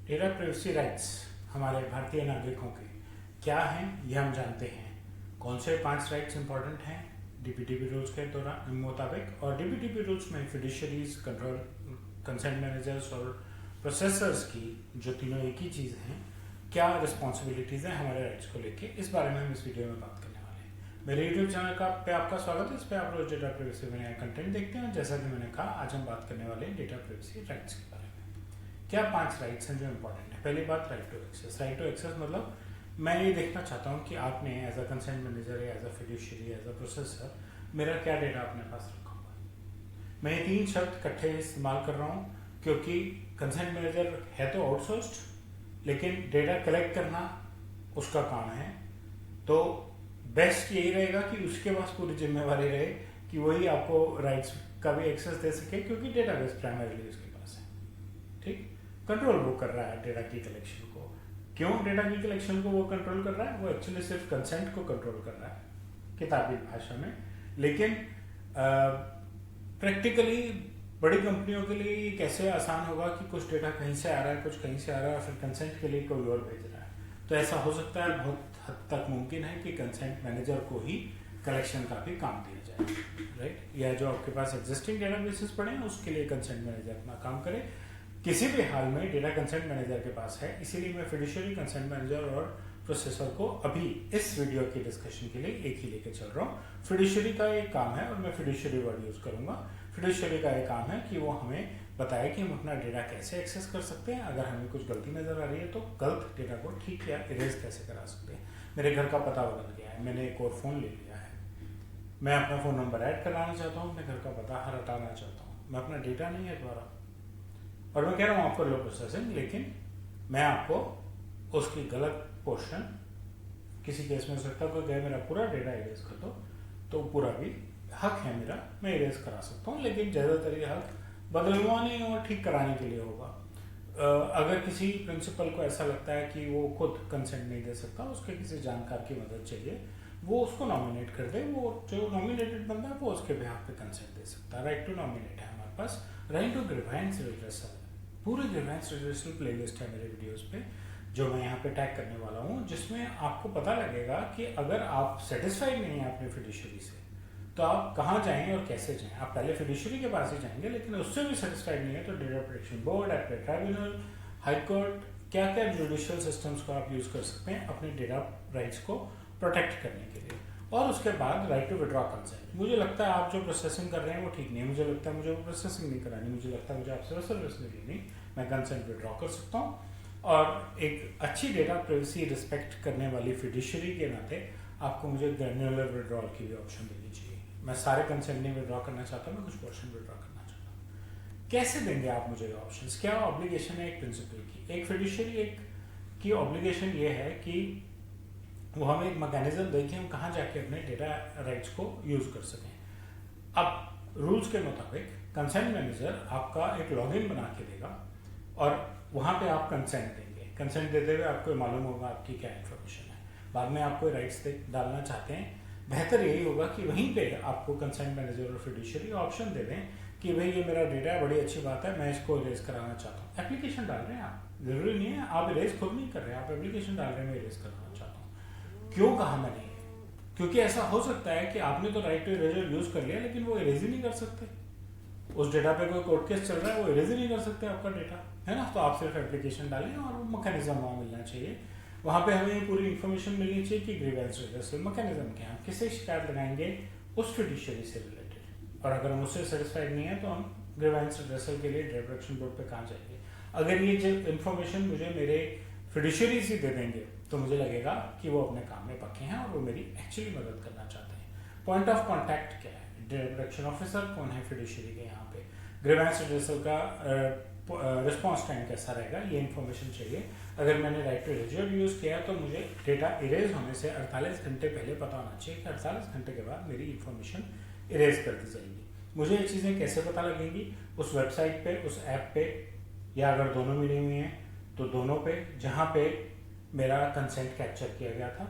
Data privacy rights हमारे भारतीय नागरिकों के क्या हैं ये हम जानते हैं। कौन से 5 राइट्स इंपॉर्टेंट हैं डीपीडीपी रूल्स के दौरान मुताबिक, और डीपीडीपी रूल्स में फिडुशियरीज, कंट्रोल, कंसेंट मैनेजर्स और प्रोसेसर्स की जो तीनों एक ही चीज़ हैं, क्या रिस्पॉन्सिबिलिटीज़ हैं हमारे राइट्स को लेके, इस बारे में हम इस वीडियो में बात करने वाले हैं। मेरे यूट्यूब चैनल का पे आपका स्वागत है। इस पर आप रोज डेटा प्राइवेसी में नया कंटेंट देखते हैं। जैसा कि मैंने कहा, आज हम बात करने वाले हैं डेटा प्राइवेसी राइट्स के बारे में। क्या 5 राइट्स हैं जो इंपॉर्टेंट है। पहली बात, right to access. Right to access मतलब मैं ये देखना चाहता हूँ कि आपने एज अ कंसेंट मैनेजर या as a fiduciary, as a processor, मेरा क्या डेटा अपने पास रखा हुआ है। मैं ये 3 शब्द इकट्ठे इस्तेमाल कर रहा हूँ क्योंकि कंसेंट मैनेजर है तो आउटसोर्स्ड, लेकिन डेटा कलेक्ट करना उसका काम है। तो बेस्ट यही रहेगा कि उसके पास पूरी जिम्मेवारी रहे कि वही आपको राइट्स का भी एक्सेस दे सके, क्योंकि डेटाबेस प्राइमरीली उसके पास है। ठीक, कंट्रोल वो कर रहा है डेटा की कलेक्शन को। क्यों डेटा की कलेक्शन को वो कंट्रोल कर रहा है? वो एक्चुअली सिर्फ कंसेंट को कंट्रोल कर रहा है किताबी भाषा में, लेकिन प्रैक्टिकली बड़ी कंपनियों के लिए ये कैसे आसान होगा कि कुछ डेटा कहीं से आ रहा है, कुछ कहीं से आ रहा है, और फिर कंसेंट के लिए कोई और भेज रहा है। तो ऐसा हो सकता है, बहुत हद तक मुमकिन है कि कंसेंट मैनेजर को ही कलेक्शन का भी काम दिया जाए, राइट। या जो आपके पास एग्जिस्टिंग डेटाबेसेस पड़े हैं उसके लिए कंसेंट मैनेजर अपना काम करे। किसी भी हाल में डेटा कंसेंट मैनेजर के पास है, इसीलिए मैं फिड्यूशियरी, कंसेंट मैनेजर और प्रोसेसर को अभी इस वीडियो की डिस्कशन के लिए एक ही लेके चल रहा हूँ। फिड्यूशियरी का एक काम है, और मैं फिड्यूशियरी वर्ड यूज करूंगा। फिड्यूशियरी का एक काम है कि वो हमें बताए कि हम अपना डेटा कैसे एक्सेस कर सकते हैं। अगर हमें कुछ गलती नजर आ रही है तो गलत डेटा को ठीक या इरेज कैसे करा सकते हैं। मेरे घर का पता बदल गया है, मैंने एक और फ़ोन ले लिया है, मैं अपना फ़ोन नंबर ऐड कराना चाहता हूँ, अपने घर का पता हटाना चाहता हूँ। मैं अपना डेटा नहीं है द्वारा, और मैं कह रहा हूँ आपको लो प्रोसेसिंग, लेकिन मैं आपको उसकी गलत पोर्शन, किसी केस में हो सकता है कोई कहे मेरा पूरा डेटा इरेज कर दो, तो पूरा भी हक है मेरा, मैं इरेज करा सकता हूँ। लेकिन ज़्यादातर ये हक बदलवाने और ठीक कराने के लिए होगा। अगर किसी प्रिंसिपल को ऐसा लगता है कि वो खुद कंसेंट नहीं दे सकता, उसके किसी जानकार की मदद चाहिए, वो उसको नॉमिनेट कर दे। वो जो नॉमिनेटेड बंदा है वो उसके बिहाफ पे कंसेंट दे सकता है। राइट टू नॉमिनेट है हमारे पास। राइट टू ग्रीवेंस रिड्रेसल, पूरे ग्रीवेंस रिड्रेसल प्लेलिस्ट है मेरे वीडियोस पे, जो मैं यहाँ पे टैग करने वाला हूँ, जिसमें आपको पता लगेगा कि अगर आप सेटिस्फाइड नहीं हैं अपने फिड्यूशियरी से, तो आप कहाँ जाएंगे और कैसे जाएं। आप पहले फिड्यूशियरी के पास ही जाएंगे, लेकिन उससे भी सेटिस्फाइड नहीं है तो data protection board, appellate tribunal, high court, क्या क्या जुडिशियल सिस्टम्स को आप यूज़ कर सकते हैं अपने डेटा राइट्स को प्रोटेक्ट करने के लिए। और उसके बाद राइट टू विड्रॉ कंसेंट। मुझे लगता है आप जो प्रोसेसिंग कर रहे हैं वो ठीक नहीं है, मुझे लगता है मुझे वो प्रोसेसिंग नहीं करानी, मुझे लगता है मुझे आपसे वो सर्विस नहीं लेनी, मैं कंसेंट विड्रॉ कर सकता हूँ। और एक अच्छी डेटा प्राइवेसी रिस्पेक्ट करने वाली फिड्यूशियरी के नाते आपको मुझे ग्रैन्युलर विड्रॉल की भी ऑप्शन देनी चाहिए। मैं सारे कंसेंट नहीं विड्रॉ करना चाहता, मैं कुछ पोर्शन विड्रॉ करना चाहता हूँ। कैसे देंगे आप मुझे ऑप्शंस? क्या ऑब्लिगेशन है एक प्रिंसिपल की? एक फिड्यूशियरी एक की ऑब्लिगेशन ये है कि वो हमें एक मैकेनिज्म दे कि हम कहाँ जाके अपने डेटा राइट्स को यूज़ कर सकें। अब रूल्स के मुताबिक कंसेंट मैनेजर आपका एक लॉगिन बना के देगा, और वहाँ पे आप कंसेंट देंगे। कंसेंट देते हुए आपको मालूम होगा आपकी क्या इन्फॉर्मेशन है। बाद में आप कोई राइट्स डालना चाहते हैं, बेहतर यही होगा कि वहीं पे आपको कंसेंट मैनेजर और फिड्यूशियरी ऑप्शन दे दें कि भाई ये मेरा डेटा है, बड़ी अच्छी बात है, मैं इसको इरेज कराना चाहता हूँ। एप्लीकेशन डाल रहे हैं आप, जरूरी नहीं है आप इरेज खुद नहीं कर रहे हैं, आप एप्लीकेशन डाल रहे हैं मैं इरेज कराना चाहता हूँ। क्यों कहा मैंने? क्योंकि ऐसा हो सकता है कि आपने तो राइट टू इरेजर यूज कर लिया, लेकिन वो इरेज ही नहीं कर सकते। उस डेटा पे कोई कोर्ट केस चल रहा है, वो इरेज ही नहीं कर सकते आपका डेटा, है ना। तो आप सिर्फ एप्लीकेशन डालें और वो मैकेनिज्म वहाँ मिलना चाहिए। वहाँ पे हमें पूरी इन्फॉर्मेशन मिलनी चाहिए कि ग्रीवेंस रिड्रेसल मैकेनिज्म क्या है, किससे शिकायत लगाएंगे उस फिड्यूशियरी से रिलेटेड। और अगर हम उससे सेटिस्फाइड नहीं है तो हम ग्रीवेंस रिड्रेसल के लिए डेटा प्रोटेक्शन बोर्ड पे कहाँ जाएंगे। अगर ये जो इन्फॉर्मेशन मुझे मेरे फिड्यूशियरी से दे देंगे तो मुझे लगेगा कि वो अपने काम में पक्के हैं और वो मेरी एक्चुअली मदद करना चाहते हैं। पॉइंट ऑफ कॉन्टैक्ट क्या है? डेटा प्रोटेक्शन ऑफिसर कौन है फिड्यूशियरी के यहाँ पे? ग्रीवेंस रिड्रेसल का रिस्पॉन्स टाइम कैसा रहेगा, ये इन्फॉर्मेशन चाहिए। अगर मैंने राइट टू इरेजर यूज़ किया तो मुझे डेटा इरेज होने से 48 घंटे पहले पता होना चाहिए कि 48 घंटे के बाद मेरी इन्फॉर्मेशन इरेज कर दी जाएगी। मुझे ये चीज़ें कैसे पता लगेंगी? उस वेबसाइट पे, उस ऐप पे, या अगर दोनों मिली हुई हैं तो दोनों पे, जहाँ पे मेरा कंसेंट कैप्चर किया गया था।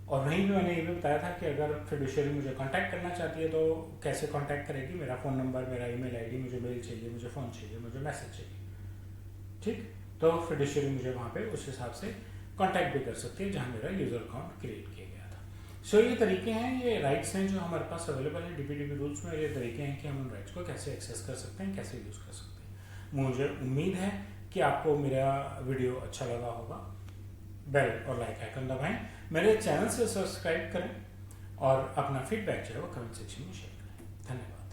और वहीं भी मैंने ये भी बताया था कि अगर फिड्यूशियरी मुझे कांटेक्ट करना चाहती है तो कैसे कांटेक्ट करेगी। मेरा फ़ोन नंबर, मेरा ईमेल आईडी, मुझे मेल चाहिए, मुझे फ़ोन चाहिए, मुझे मैसेज चाहिए। ठीक, तो फिडुशियरी मुझे वहाँ पे उस हिसाब से कांटेक्ट भी कर सकती है जहाँ मेरा यूज़र अकाउंट क्रिएट किया गया था। सो ये तरीके हैं, ये राइट्स हैं जो हमारे पास अवेलेबल हैं डीपीडीपी रूल्स में। ये तरीके हैं कि हम उन राइट्स को कैसे एक्सेस कर सकते हैं, कैसे यूज़ कर सकते हैं। मुझे उम्मीद है कि आपको मेरा वीडियो अच्छा लगा होगा। बेल और लाइक आइकन दबाएं, मेरे चैनल से सब्सक्राइब करें और अपना फीडबैक जो है वो कमेंट सेक्शन में शेयर करें। धन्यवाद।